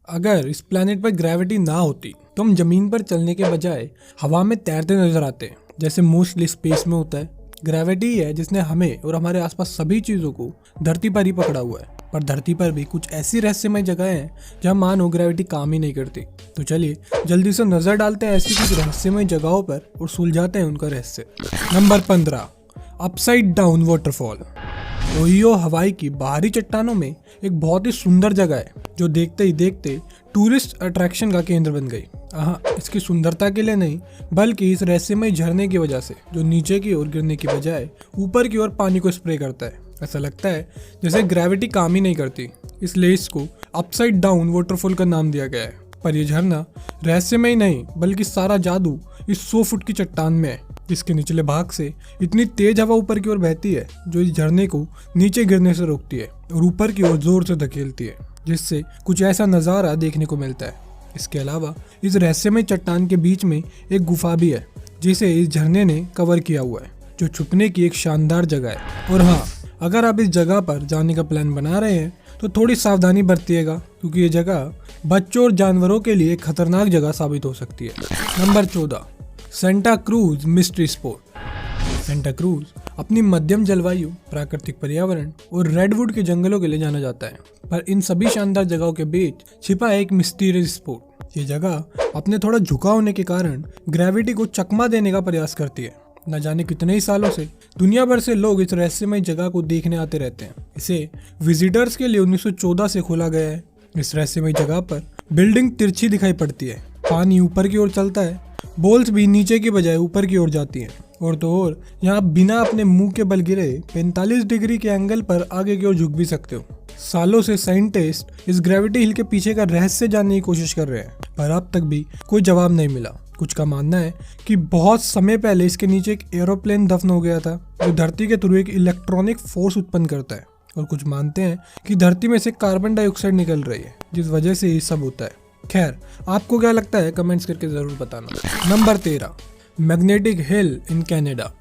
अगर इस प्लेनेट पर ग्रेविटी ना होती तो हम जमीन पर चलने के बजाय हवा में तैरते नजर आते हैं, जैसे मोस्टली स्पेस में होता है। ग्रेविटी ही है जिसने हमें और हमारे आसपास सभी चीजों को धरती पर ही पकड़ा हुआ है। पर धरती पर भी कुछ ऐसी रहस्यमय जगह हैं जहां मानो ग्रेविटी काम ही नहीं करती। तो चलिए जल्दी से नजर डालते हैं ऐसी कुछ रहस्यमय जगहों पर और सुलझाते हैं उनका रहस्य। Number 15, upside down waterfall. Ohio हवाई की बाहरी चट्टानों में एक बहुत ही सुंदर जगह है जो देखते ही देखते टूरिस्ट अट्रैक्शन का केंद्र बन गई। हाँ, इसकी सुंदरता के लिए नहीं बल्कि इस रहस्यमय झरने की वजह से, जो नीचे की ओर गिरने की बजाय ऊपर की ओर पानी को स्प्रे करता है। ऐसा लगता है जैसे ग्रेविटी काम ही नहीं करती, इसलिए इसको अपसाइड डाउन वाटरफॉल का नाम दिया गया है। पर यह झरना रहस्यमय ही नहीं बल्कि सारा जादू इस 100 फुट की चट्टान में है, जिसके निचले भाग से इतनी तेज हवा ऊपर की ओर बहती है जो इस झरने को नीचे गिरने से रोकती है और ऊपर की ओर जोर से धकेलती है, जिससे कुछ ऐसा नज़ारा देखने को मिलता है। इसके अलावा इस रहस्यमय चट्टान के बीच में एक गुफा भी है जिसे इस झरने ने कवर किया हुआ है, जो छुपने की एक शानदार जगह है। और हाँ, अगर आप इस जगह पर जाने का प्लान बना रहे हैं तो थोड़ी सावधानी बरतिएगा, क्योंकि ये जगह बच्चों और जानवरों के लिए खतरनाक जगह साबित हो सकती है। Number 14, Santa cruise mystery spot. Santa cruise अपनी मध्यम जलवायु, प्राकृतिक पर्यावरण और रेडवुड के जंगलों के लिए जाना जाता है। पर इन सभी शानदार जगहों के बीच छिपा है एक मिस्टीरियस स्पॉट। ये जगह अपने थोड़ा झुका होने के कारण ग्रेविटी को चकमा देने का प्रयास करती है। न जाने कितने ही सालों से दुनिया भर से लोग इस रहस्यमय जगह को देखने आते रहते हैं। इसे विजिटर्स के लिए 1914 से खोला गया है। इस रहस्यमय जगह पर बिल्डिंग तिरछी दिखाई पड़ती है, पानी ऊपर की ओर चलता है, बॉल्स भी नीचे की बजाय ऊपर की ओर जाती हैं, और तो और यहाँ बिना अपने मुंह के बल गिरे 45 डिग्री के एंगल पर आगे की ओर झुक भी सकते हो। सालों से साइंटिस्ट इस ग्रेविटी हिल के पीछे का रहस्य जानने की कोशिश कर रहे हैं, पर अब तक भी कोई जवाब नहीं मिला। कुछ का मानना है कि बहुत समय पहले इसके नीचे एक एरोप्लेन दफन हो गया था जो धरती के थ्रू एक इलेक्ट्रॉनिक फोर्स उत्पन्न करता है, और कुछ मानते हैं कि धरती में से कार्बन डाइऑक्साइड निकल रही है जिस वजह से ये सब होता है। खैर, आपको क्या लगता है कमेंट्स करके जरूर बताना। Number 13, magnetic hill in Canada.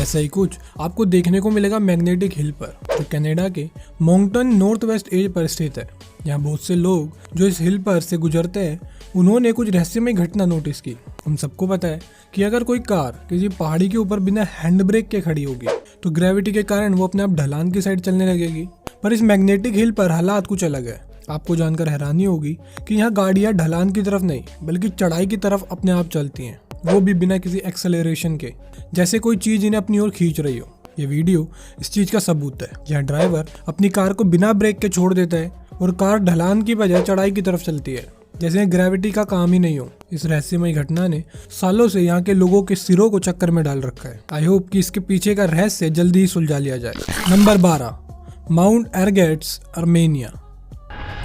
ऐसा ही कुछ आपको देखने को मिलेगा मैग्नेटिक हिल पर, जो कनाडा के मोंगटन नॉर्थ वेस्ट एज पर स्थित है। यहाँ बहुत से लोग जो इस हिल पर से गुजरते हैं उन्होंने कुछ रहस्यमय घटना नोटिस की। हम सबको पता है कि अगर कोई कार किसी पहाड़ी के ऊपर बिना हैंड ब्रेक के खड़ी होगी तो ग्रेविटी के कारण वो अपने आप ढलान की साइड चलने लगेगी। पर इस मैग्नेटिक हिल पर हालात कुछ अलग है। आपको जानकर हैरानी होगी कि यहाँ गाड़ियाँ ढलान की तरफ नहीं बल्कि चढ़ाई की तरफ अपने आप चलती हैं, वो भी बिना किसी एक्सेलरेशन के, जैसे कोई चीज इन्हें अपनी ओर खींच रही हो। ये वीडियो इस चीज का सबूत है। यहाँ ड्राइवर अपनी कार को बिना ब्रेक के छोड़ देता है और कार ढलान की बजाय चढ़ाई की तरफ चलती है, जैसे ग्रेविटी का काम ही नहीं हो। इस रहस्यमय घटना ने सालों से यहाँ के लोगों के सिरों को चक्कर में डाल रखा है। आई होप कि इसके पीछे का रहस्य जल्दी ही सुलझा लिया जाए। Number 12, mount Aragats, Armenia.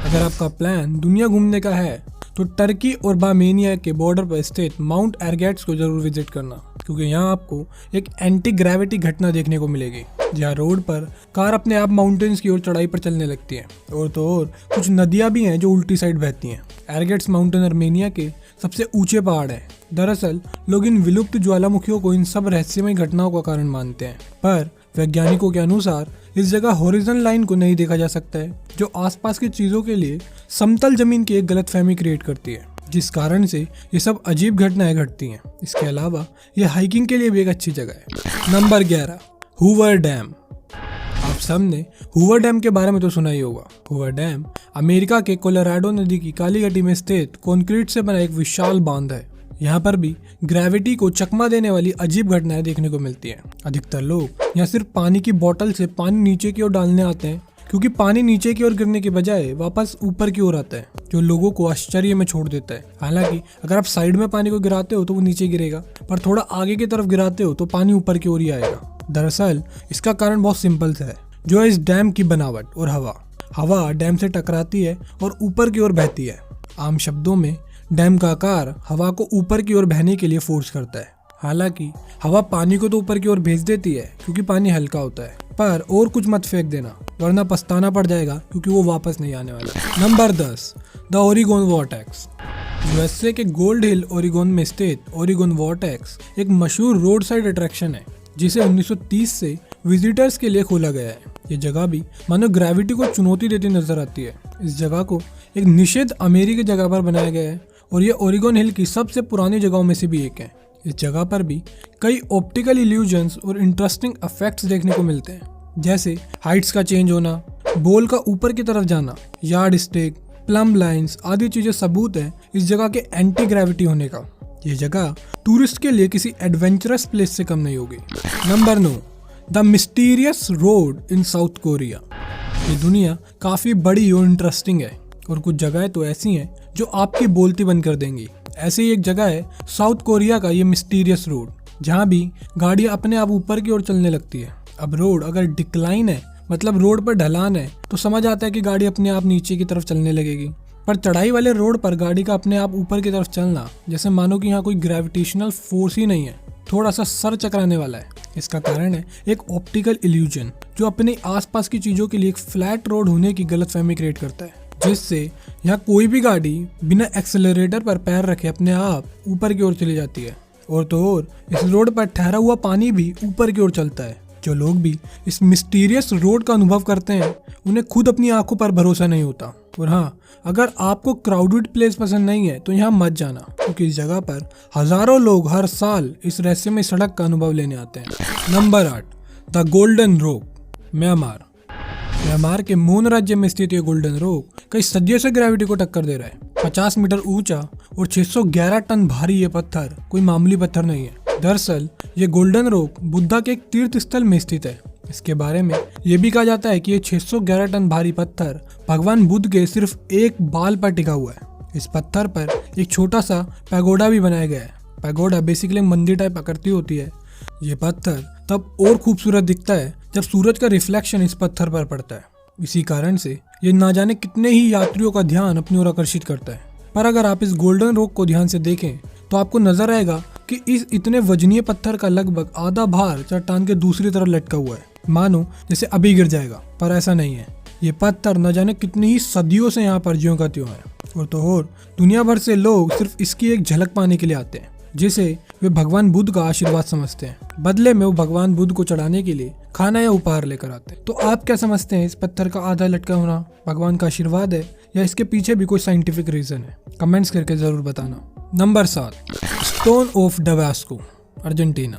अगर आपका प्लान दुनिया घूमने का है तो टर्की और बार्मेनिया के बॉर्डर पर स्थित माउंट एरगेट्स को जरूर विजिट करना, क्योंकि यहाँ आपको एक एंटी ग्रेविटी घटना देखने को मिलेगी, जहाँ रोड पर कार अपने आप माउंटेन्स की ओर चढ़ाई पर चलने लगती है, और तो और कुछ नदियाँ भी हैं जो उल्टी साइड बहती हैं। एरगेट्स माउंटेन आर्मेनिया के सबसे ऊंचे पहाड़ है। दरअसल लोग इन विलुप्त ज्वालामुखियों को इन सब रहस्यमय घटनाओं का कारण मानते हैं, पर वैज्ञानिकों के अनुसार इस जगह हॉरिजॉन लाइन को नहीं देखा जा सकता है, जो आसपास की चीजों के लिए समतल जमीन की एक गलतफहमी क्रिएट करती है, जिस कारण से ये सब अजीब घटनाएं घटती हैं। इसके अलावा ये हाइकिंग के लिए भी एक अच्छी जगह है। Number 11, Hoover dam. आप सबने हूवर डैम के बारे में तो सुना ही होगा। हूवर डैम अमेरिका के कोलोराडो नदी की काली घाटी में स्थित कंक्रीट से बना एक विशाल बांध है। यहाँ पर भी ग्रेविटी को चकमा देने वाली अजीब घटनाएं देखने को मिलती हैं। अधिकतर लोग यहाँ सिर्फ पानी की बोतल से पानी नीचे की ओर डालने आते हैं, क्योंकि पानी नीचे की ओर गिरने के बजाय वापस ऊपर की ओर आता है, जो लोगों को आश्चर्य में छोड़ देता है। हालांकि अगर आप साइड में पानी को गिराते हो तो वो नीचे गिरेगा, पर थोड़ा आगे की तरफ गिराते हो तो पानी ऊपर की ओर ही आएगा। दरअसल इसका कारण बहुत सिंपल सा है, जो है इस डैम की बनावट और हवा डैम से टकराती है और ऊपर की ओर बहती है। आम शब्दों में डैम का आकार हवा को ऊपर की ओर बहने के लिए फोर्स करता है। हालांकि हवा पानी को तो ऊपर की ओर भेज देती है क्योंकि पानी हल्का होता है, पर और कुछ मत फेंक देना वरना पछताना पड़ जाएगा, क्योंकि वो वापस नहीं आने वाला। Number 10, the ओरिगोन vortex. यूएसए के गोल्ड हिल ओरिगोन में स्थित ओरिगोन वॉर्टेक्स एक मशहूर रोड साइड अट्रैक्शन है, जिसे 1930 से विजिटर्स के लिए खोला गया है। ये जगह भी मानो ग्रेविटी को चुनौती देती नजर आती है। इस जगह को एक निषेध अमेरिकी जगह पर बनाया गया है और ये ओरेगन हिल की सबसे पुरानी जगहों में से भी एक है। इस जगह पर भी कई ऑप्टिकल इल्यूजन्स और इंटरेस्टिंग इफेक्ट्स देखने को मिलते हैं, जैसे हाइट्स का चेंज होना, बॉल का ऊपर की तरफ जाना, यार्ड स्टिक, प्लम लाइंस आदि चीजें सबूत है इस जगह के एंटी ग्रेविटी होने का। ये जगह टूरिस्ट के लिए किसी एडवेंचरस प्लेस से कम नहीं होगी। Number 9, the mysterious road in south Korea. ये दुनिया काफी बड़ी और इंटरेस्टिंग है और कुछ जगहें तो ऐसी हैं जो आपकी बोलती बंद कर देंगी। ऐसे ही एक जगह है साउथ कोरिया का ये मिस्टीरियस रोड, जहाँ भी गाड़ियाँ अपने आप ऊपर की ओर चलने लगती है। अब रोड अगर डिक्लाइन है, मतलब रोड पर ढलान है, तो समझ आता है कि गाड़ी अपने आप नीचे की तरफ चलने लगेगी। पर चढ़ाई वाले रोड पर गाड़ी का अपने आप ऊपर की तरफ चलना जैसे मानो कि यहाँ कोई ग्रेविटेशनल फोर्स ही नहीं है, थोड़ा सा सर चकराने वाला है। इसका कारण है एक ऑप्टिकल इल्यूजन जो अपने आसपास की चीजों के लिए एक फ्लैट रोड होने की गलतफहमी क्रिएट करता है, जिससे यहाँ कोई भी गाड़ी बिना एक्सेलरेटर पर पैर रखे अपने आप ऊपर की ओर चली जाती है। और तो और इस रोड पर ठहरा हुआ पानी भी ऊपर की ओर चलता है। जो लोग भी इस मिस्टीरियस रोड का अनुभव करते हैं उन्हें खुद अपनी आंखों पर भरोसा नहीं होता। और हाँ, अगर आपको क्राउडेड प्लेस पसंद नहीं है तो यहाँ मत जाना, क्योंकि इस जगह पर हजारों लोग हर साल इस रहस्यमय सड़क का अनुभव लेने आते हैं। नंबर 8, द गोल्डन रोक, म्यांमार। म्यांमार के मोन राज्य में स्थित ये गोल्डन रोक कई सदियों से ग्रेविटी को टक्कर दे रहा है। 50 मीटर ऊंचा और 611 टन भारी ये पत्थर कोई मामूली पत्थर नहीं है। दरअसल ये गोल्डन रोक बुद्धा के एक तीर्थ स्थल में स्थित है। इसके बारे में ये भी कहा जाता है कि ये 611 टन भारी पत्थर भगवान बुद्ध के सिर्फ एक बाल पर टिका हुआ है। इस पत्थर पर एक छोटा सा पैगोडा भी बनाया गया है। पैगोडा बेसिकली मंदिर टाइप आकृति होती है। ये पत्थर तब और खूबसूरत दिखता है जब सूरज का रिफ्लेक्शन इस पत्थर पर पड़ता है। इसी कारण से ये ना जाने कितने ही यात्रियों का ध्यान अपनी ओर आकर्षित करता है। पर अगर आप इस गोल्डन रोक को ध्यान से देखें तो आपको नजर आएगा कि इस इतने वजनीय पत्थर का लगभग आधा भार चट्टान के दूसरी तरफ लटका हुआ है, मानो जैसे अभी गिर जाएगा। पर ऐसा नहीं है। ये पत्थर न जाने कितनी ही सदियों से यहाँ पर ज्यों का त्यों है। और तो और दुनिया भर से लोग सिर्फ इसकी एक झलक पाने के लिए आते हैं, जिसे वे भगवान बुद्ध का आशीर्वाद समझते हैं। बदले में वो भगवान बुद्ध को चढ़ाने के लिए खाना या उपहार लेकर आते हैं। तो आप क्या समझते हैं, इस पत्थर का आधा लटका होना भगवान का आशीर्वाद है या इसके पीछे भी कोई साइंटिफिक रीजन है? कमेंट्स करके जरूर बताना। नंबर 7, स्टोन ऑफ डवास्को, अर्जेंटीना।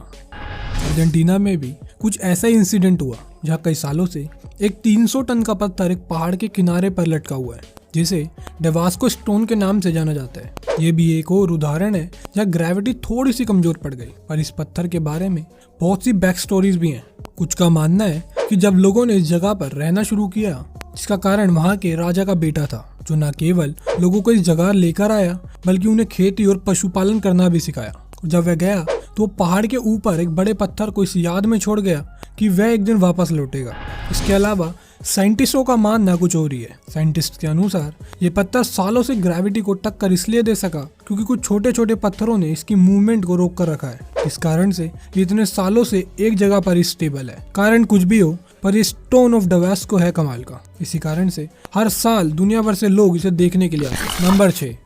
अर्जेंटीना में भी कुछ ऐसा ही इंसिडेंट हुआ जहाँ कई सालों से एक 300 टन का पत्थर एक पहाड़ के किनारे पर लटका हुआ है, जिसे डवास्को स्टोन के नाम से जाना जाता है। ये भी एक और उदाहरण है जहाँ ग्रेविटी थोड़ी सी कमजोर पड़ गई। पर इस पत्थर के बारे में बहुत सी बैक स्टोरीज भी हैं। कुछ का मानना है कि जब लोगों ने इस जगह पर रहना शुरू किया, जिसका कारण वहाँ के राजा का बेटा था, जो न केवल लोगों को इस जगह लेकर आया बल्कि उन्हें खेती और पशुपालन करना भी सिखाया। जब वह गया तो पहाड़ के ऊपर एक बड़े पत्थर को इस याद में छोड़ गया कि वह एक दिन वापस लौटेगा। इसके अलावा साइंटिस्टों का मानना कुछ और ही है। साइंटिस्ट के अनुसार ये पत्थर सालों से ग्रेविटी को टक्कर इसलिए दे सका क्योंकि कुछ छोटे छोटे पत्थरों ने इसकी मूवमेंट को रोक कर रखा है। इस कारण से ये इतने सालों से एक जगह पर स्टेबल है। कारण कुछ भी हो, पर ये स्टोन ऑफ डवास्को है कमाल का। इसी कारण से हर साल दुनिया भर से लोग इसे देखने के लिए आते हैं। नंबर 6,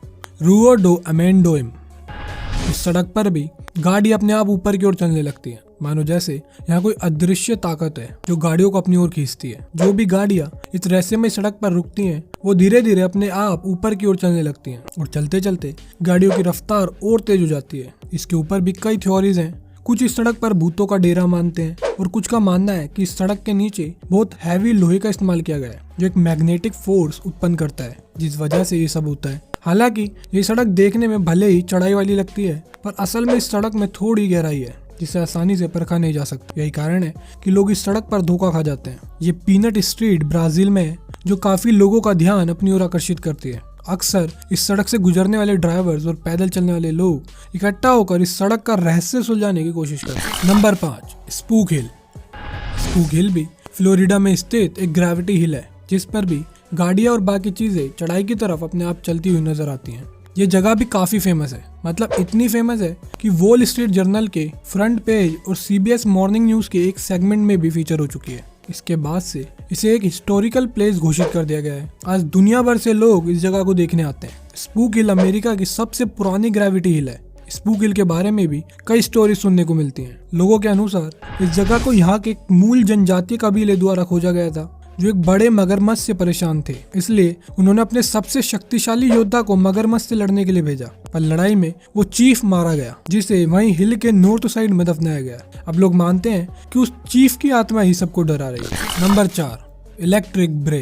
रुओ डो अमेंडोइम। इस सड़क पर भी गाड़ी अपने आप ऊपर की ओर चलने लगती है, मानो जैसे यहाँ कोई अदृश्य ताकत है जो गाड़ियों को अपनी ओर खींचती है। जो भी गाड़ियाँ इस रहस्यमय सड़क पर रुकती हैं वो धीरे धीरे अपने आप ऊपर की ओर चलने लगती हैं और चलते चलते गाड़ियों की रफ्तार और तेज हो जाती है। इसके ऊपर भी कई थ्योरीज हैं। कुछ इस सड़क पर भूतों का डेरा मानते हैं और कुछ का मानना है कि इस सड़क के नीचे बहुत हैवी लोहे का इस्तेमाल किया गया है जो एक मैग्नेटिक फोर्स उत्पन्न करता है, जिस वजह से ये सब होता है। हालांकि ये सड़क देखने में भले ही चढ़ाई वाली लगती है, पर असल में इस सड़क में थोड़ी गहराई है जिसे आसानी से परखा नहीं जा सकता। यही कारण है कि लोग इस सड़क पर धोखा खा जाते हैं। ये पीनट स्ट्रीट ब्राजील में है, जो काफी लोगों का ध्यान अपनी ओर आकर्षित करती है। अक्सर इस सड़क से गुजरने वाले ड्राइवर्स और पैदल चलने वाले लोग इकट्ठा होकर इस सड़क का रहस्य सुलझाने की कोशिश करते हैं। नंबर 5, स्पूक हिल। स्पूक हिल भी फ्लोरिडा में स्थित एक ग्रेविटी हिल है, जिस पर भी गाड़ियां और बाकी चीजें चढ़ाई की तरफ अपने आप चलती हुई नजर आती हैं। ये जगह भी काफी फेमस है, मतलब इतनी फेमस है कि वॉल स्ट्रीट जर्नल के फ्रंट पेज और CBS मॉर्निंग न्यूज के एक सेगमेंट में भी फीचर हो चुकी है। इसके बाद से इसे एक हिस्टोरिकल प्लेस घोषित कर दिया गया है। आज दुनिया भर से लोग इस जगह को देखने आते हैं। स्पूक हिल अमेरिका की सबसे पुरानी ग्रेविटी हिल है। स्पूक हिल के बारे में भी कई स्टोरी सुनने को मिलती हैं। लोगों के अनुसार इस जगह को यहाँ के एक मूल जनजातीय कबीले द्वारा खोजा गया था जो एक बड़े मगरमच्छ से परेशान थे, इसलिए उन्होंने अपने सबसे शक्तिशाली योद्धा को मगरमच्छ से लड़ने के लिए भेजा। पर लड़ाई में वो चीफ मारा गया, जिसे वहीं हिल के नॉर्थ साइड में दफनाया गया। अब लोग मानते हैं कि उस चीफ की आत्मा ही सबको डरा रही है। नंबर 4, इलेक्ट्रिक ब्रे।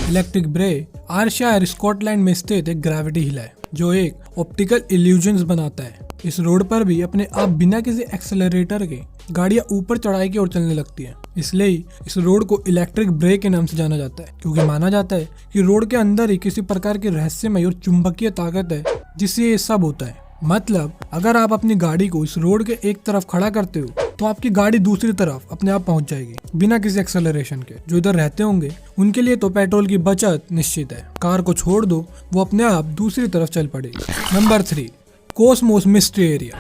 इलेक्ट्रिक ब्रे आयरशायर स्कॉटलैंड में स्थित एक ग्रेविटी हिल है जो एक ऑप्टिकल इल्यूजन्स बनाता है। इस रोड पर भी अपने आप बिना किसी एक्सेलरेटर के गाड़ियां ऊपर चढ़ाई की ओर चलने लगती हैं। इसलिए ही इस रोड को इलेक्ट्रिक ब्रे के नाम से जाना जाता है, क्योंकि माना जाता है कि रोड के अंदर ही किसी प्रकार की रहस्यमय और चुंबकीय ताकत है जिससे ये सब होता है। मतलब अगर आप अपनी गाड़ी को इस रोड के एक तरफ खड़ा करते हो तो आपकी गाड़ी दूसरी तरफ अपने आप पहुंच जाएगी बिना किसी एक्सेलरेशन के। जो इधर रहते होंगे उनके लिए तो पेट्रोल की बचत निश्चित है। कार को छोड़ दो, वो अपने आप दूसरी तरफ चल पड़ेगी। Number 3, Cosmos mystery area.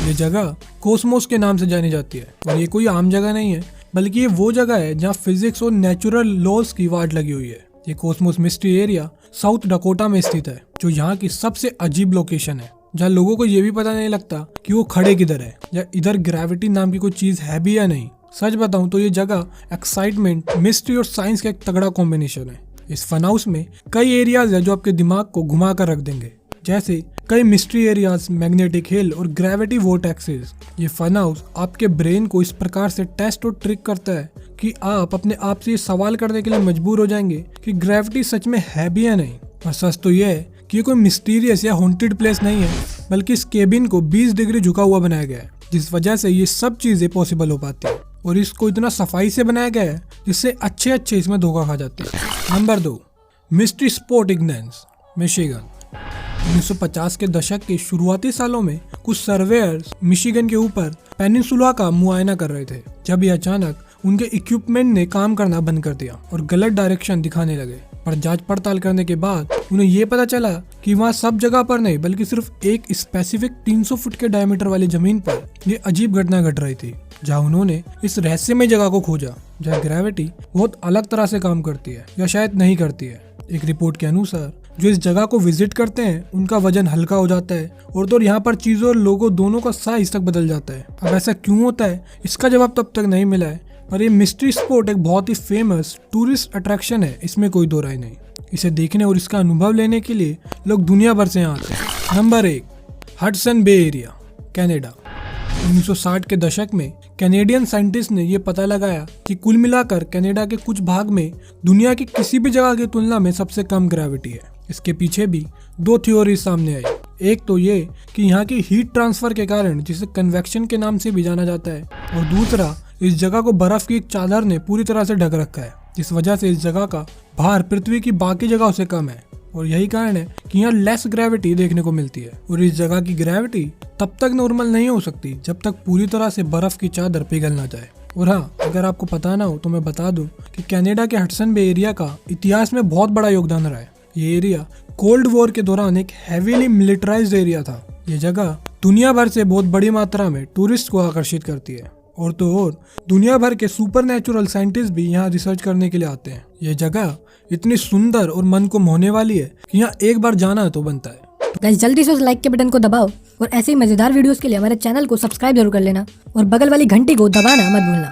ये जगह कॉस्मोस के नाम से जानी जाती है और ये कोई आम जगह नहीं है, बल्कि ये वो जगह है जहाँ फिजिक्स और नेचुरल लॉज की वाट लगी हुई है। ये Cosmos mystery area south Dakota में स्थित है, जो यहाँ की सबसे अजीब लोकेशन है, जहाँ लोगों को ये भी पता नहीं लगता कि वो खड़े किधर है या इधर ग्रेविटी नाम की कोई चीज है भी या नहीं। सच बताऊं तो ये जगह एक्साइटमेंट, मिस्ट्री और साइंस का एक तगड़ा कॉम्बिनेशन है। इस फन हाउस में कई एरियाज है जो आपके दिमाग को घुमा कर रख देंगे, जैसे कई मिस्ट्री एरियाज, मैग्नेटिक हिल और ग्रेविटी वोर्टेक्सेस। ये फन हाउस आपके ब्रेन को इस प्रकार से टेस्ट और ट्रिक करता है कि आप अपने आप से ये सवाल करने के लिए मजबूर हो जाएंगे कि ग्रेविटी सच में है भी या नहीं। और सच तो ये है कि ये कोई मिस्टीरियस या हॉन्टेड प्लेस नहीं है, बल्कि इस केबिन को 20 डिग्री झुका हुआ बनाया गया है, जिस वजह से ये सब चीजें पॉसिबल हो पाती है। और इसको इतना सफाई से बनाया गया है जिससे अच्छे इसमें धोखा खा जाते हैं। Number 2, mystery spot Ignace, Michigan. 1950 के दशक के शुरुआती सालों में कुछ सर्वेयर्स मिशिगन के ऊपर पेनिनसुला का मुआयना कर रहे थे, जब ये अचानक उनके इक्विपमेंट ने काम करना बंद कर दिया और गलत डायरेक्शन दिखाने लगे। पर जांच पड़ताल करने के बाद उन्हें ये पता चला कि वहाँ सब जगह पर नहीं, बल्कि सिर्फ एक स्पेसिफिक 300 फुट के डायमीटर वाली जमीन पर ये अजीब घटना घट रही थी, जहाँ उन्होंने इस रहस्यमय जगह को खोजा जहाँ ग्रेविटी बहुत अलग तरह से काम करती है या शायद नहीं करती है। एक रिपोर्ट के अनुसार जो इस जगह को विजिट करते हैं उनका वजन हल्का हो जाता है और तो यहाँ पर चीजों और लोगों दोनों का साइज तक बदल जाता है। अब ऐसा क्यों होता है इसका जवाब तब तक नहीं मिला है, पर ये मिस्ट्री स्पॉट एक बहुत ही फेमस टूरिस्ट अट्रैक्शन है, इसमें कोई दो राय नहीं। इसे देखने और इसका अनुभव लेने के लिए लोग दुनिया भर से यहाँ आते हैं। Number 1, Hudson Bay area, Canada. 1960 के दशक में कैनेडियन साइंटिस्ट ने यह पता लगाया कि कुल मिलाकर कनाडा के कुछ भाग में दुनिया की किसी भी जगह की तुलना में सबसे कम ग्रेविटी है। इसके पीछे भी 2 थ्योरी सामने आई। एक तो ये कि यहाँ की हीट ट्रांसफर के कारण, जिसे कन्वेक्शन के नाम से भी जाना जाता है, और दूसरा इस जगह को बर्फ की एक चादर ने पूरी तरह से ढक रखा है, जिस वजह से इस जगह का भार पृथ्वी की बाकी जगहों से कम है और यही कारण है कि यहाँ लेस ग्रेविटी देखने को मिलती है। और इस जगह की ग्रेविटी तब तक नॉर्मल नहीं हो सकती जब तक पूरी तरह से बर्फ की चादर पिघल ना जाए। और हाँ, अगर आपको पता ना हो तो मैं बता दूं कि कनाडा के हडसन बे एरिया का इतिहास में बहुत बड़ा योगदान रहा है। ये एरिया कोल्ड वॉर के दौरान एक हेवीली मिलिटराइज्ड एरिया था। ये जगह दुनिया भर से बहुत बड़ी मात्रा में टूरिस्ट को आकर्षित करती है और तो और दुनिया भर के सुपरनैचुरल साइंटिस्ट भी यहाँ रिसर्च करने के लिए आते हैं। ये जगह इतनी सुंदर और मन को मोहने वाली है कि यहाँ एक बार जाना तो बनता है। गाइस जल्दी से उस लाइक के बटन को दबाओ और ऐसे ही मजेदार वीडियोस के लिए हमारे चैनल को सब्सक्राइब जरूर कर लेना और बगल वाली घंटी को दबाना मत भूलना।